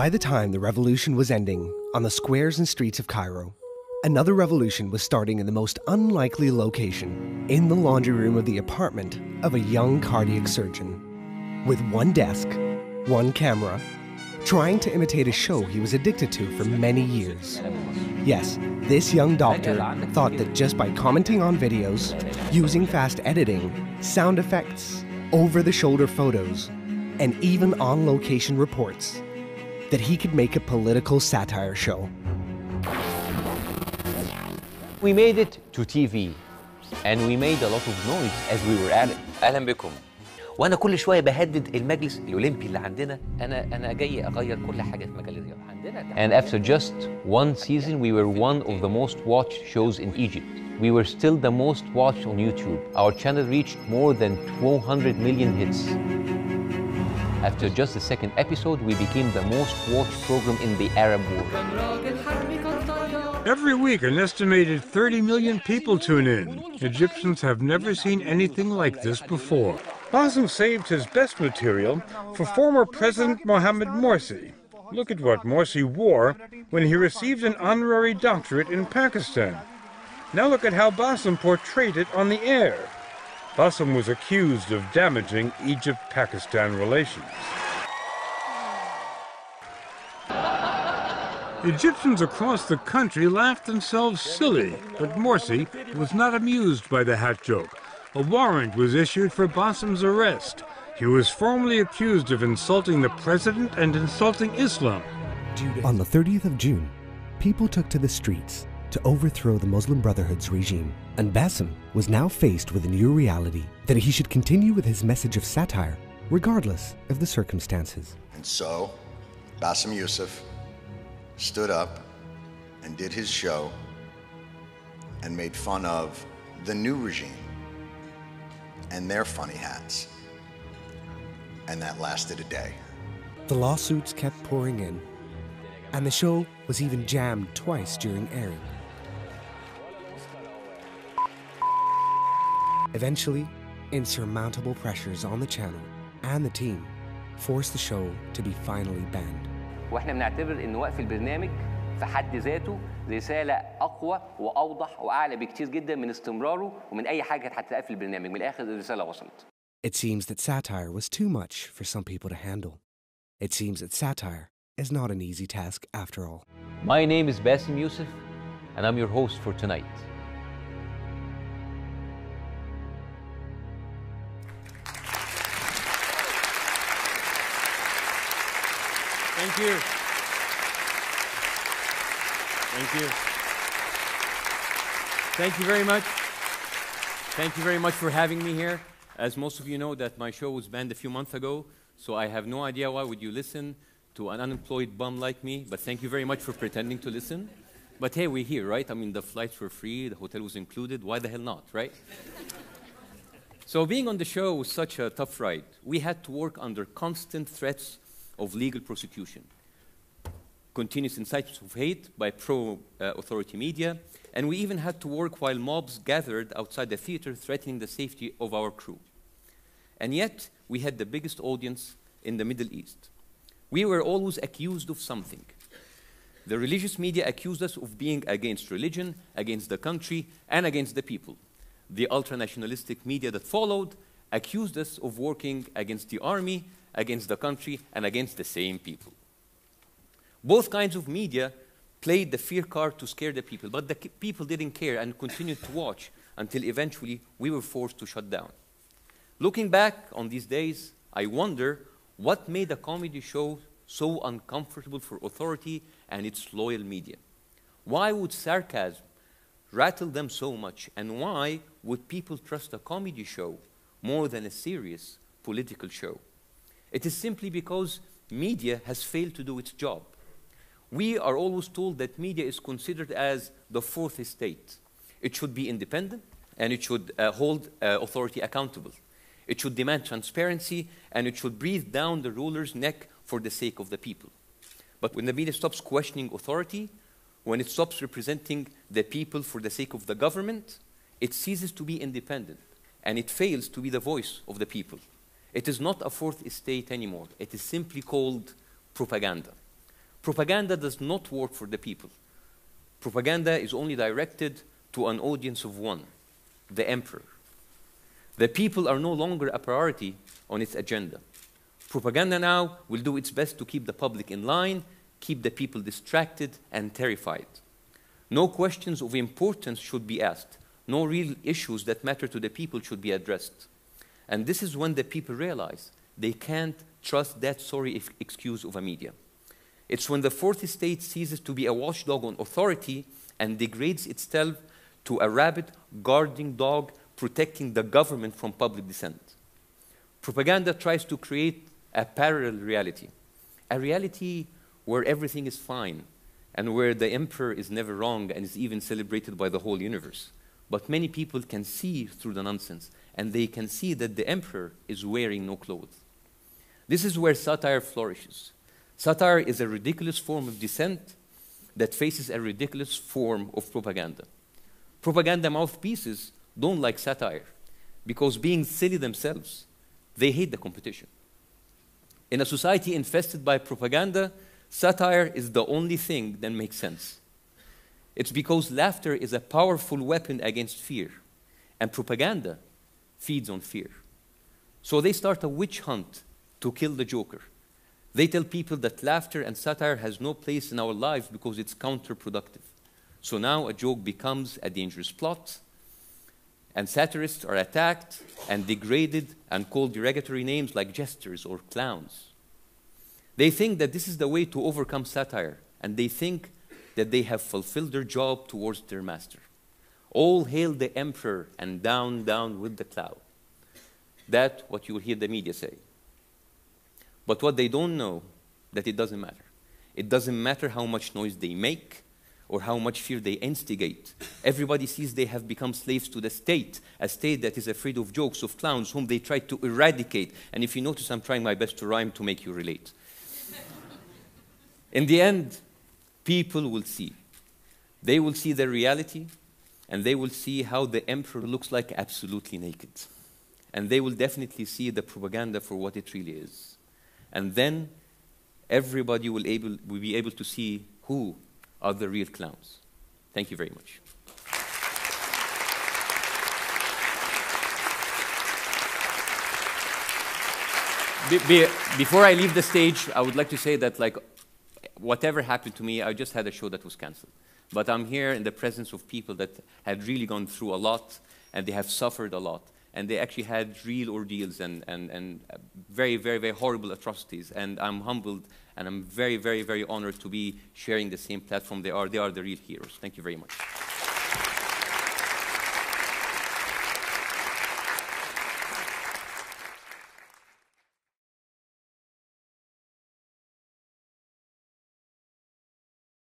By the time the revolution was ending on the squares and streets of Cairo, another revolution was starting in the most unlikely location, in the laundry room of the apartment of a young cardiac surgeon. With one desk, one camera, trying to imitate a show he was addicted to for many years. Yes, this young doctor thought that just by commenting on videos, using fast editing, sound effects, over-the-shoulder photos, and even on-location reports, that he could make a political satire show. We made it to TV, and we made a lot of noise as we were at it. أهلا بكم. وأنا كل شوية بهدد المجلس الأولمبي اللي عندنا. أنا جاي أغير كل حاجة في مجال الرياضة عندنا. And after just one season, we were one of the most watched shows in Egypt. We were still the most watched on YouTube. Our channel reached more than 200 million hits. After just the second episode, we became the most watched program in the Arab world. Every week, an estimated 30 million people tune in. Egyptians have never seen anything like this before. Bassem saved his best material for former President Mohammed Morsi. Look at what Morsi wore when he received an honorary doctorate in Pakistan. Now look at how Bassem portrayed it on the air. Bassem was accused of damaging Egypt-Pakistan relations. Egyptians across the country laughed themselves silly, but Morsi was not amused by the hat joke. A warrant was issued for Bassem's arrest. He was formally accused of insulting the president and insulting Islam. On the 30th of June, people took to the streets to overthrow the Muslim Brotherhood's regime, and Bassem was now faced with a new reality, that he should continue with his message of satire, regardless of the circumstances. And so, Bassem Youssef stood up and did his show and made fun of the new regime and their funny hats. And that lasted a day. The lawsuits kept pouring in, and the show was even jammed twice during airing. Eventually, insurmountable pressures on the channel and the team forced the show to be finally banned. واحنا بنعتبر ان وقف البرنامج في حد ذاته رساله اقوى واوضح واعلى بكتير جدا من استمراره ومن اي حاجه كانت هتتقال في البرنامج. من الاخر الرساله وصلت. It seems that satire was too much for some people to handle. It seems that satire is not an easy task after all. My name is Bassem Youssef, and I'm your host for tonight. Thank you. Thank you. Thank you very much. Thank you very much for having me here. As most of you know, that my show was banned a few months ago, so I have no idea why would you listen to an unemployed bum like me, but thank you very much for pretending to listen. But hey, we're here, right? I mean, the flights were free, the hotel was included, why the hell not, right? So being on the show was such a tough ride. We had to work under constant threats of legal prosecution, continuous incitements of hate by pro-authority media, and we even had to work while mobs gathered outside the theater threatening the safety of our crew. And yet, we had the biggest audience in the Middle East. We were always accused of something. The religious media accused us of being against religion, against the country, and against the people. The ultra-nationalistic media that followed accused us of working against the army, against the country, and against the same people. Both kinds of media played the fear card to scare the people, but the people didn't care and continued to watch until eventually we were forced to shut down. Looking back on these days, I wonder what made a comedy show so uncomfortable for authority and its loyal media. Why would sarcasm rattle them so much, and why would people trust a comedy show more than a serious political show? It is simply because media has failed to do its job. We are always told that media is considered as the fourth estate. It should be independent, and it should hold authority accountable. It should demand transparency, and it should breathe down the ruler's neck for the sake of the people. But when the media stops questioning authority, when it stops representing the people for the sake of the government, it ceases to be independent, and it fails to be the voice of the people. It is not a fourth estate anymore. It is simply called propaganda. Propaganda does not work for the people. Propaganda is only directed to an audience of one, the emperor. The people are no longer a priority on its agenda. Propaganda now will do its best to keep the public in line, keep the people distracted and terrified. No questions of importance should be asked. No real issues that matter to the people should be addressed. And this is when the people realize they can't trust that sorry excuse of a media. It's when the fourth estate ceases to be a watchdog on authority and degrades itself to a rabid guarding dog protecting the government from public dissent. Propaganda tries to create a parallel reality, a reality where everything is fine and where the emperor is never wrong and is even celebrated by the whole universe. But many people can see through the nonsense, and they can see that the emperor is wearing no clothes. This is where satire flourishes. Satire is a ridiculous form of dissent that faces a ridiculous form of propaganda. Propaganda mouthpieces don't like satire because, being silly themselves, they hate the competition. In a society infested by propaganda, satire is the only thing that makes sense. It's because laughter is a powerful weapon against fear, and propaganda feeds on fear. So they start a witch hunt to kill the joker. They tell people that laughter and satire has no place in our lives because it's counterproductive. So now a joke becomes a dangerous plot, and satirists are attacked and degraded and called derogatory names like jesters or clowns. They think that this is the way to overcome satire, and they think that they have fulfilled their job towards their master. All hail the emperor and down, down with the cloud. That's what you will hear the media say. But what they don't know, that it doesn't matter. It doesn't matter how much noise they make or how much fear they instigate. Everybody sees they have become slaves to the state, a state that is afraid of jokes, of clowns, whom they try to eradicate. And if you notice, I'm trying my best to rhyme to make you relate. In the end, people will see. They will see the reality, and they will see how the emperor looks like absolutely naked. And they will definitely see the propaganda for what it really is. And then everybody will be able to see who are the real clowns. Thank you very much. Before I leave the stage, I would like to say that, like, whatever happened to me, I just had a show that was canceled. But I'm here in the presence of people that had really gone through a lot, and they have suffered a lot. And they actually had real ordeals and very, very, very horrible atrocities. And I'm humbled, and I'm very, very, very honored to be sharing the same platform they are. They are the real heroes. Thank you very much.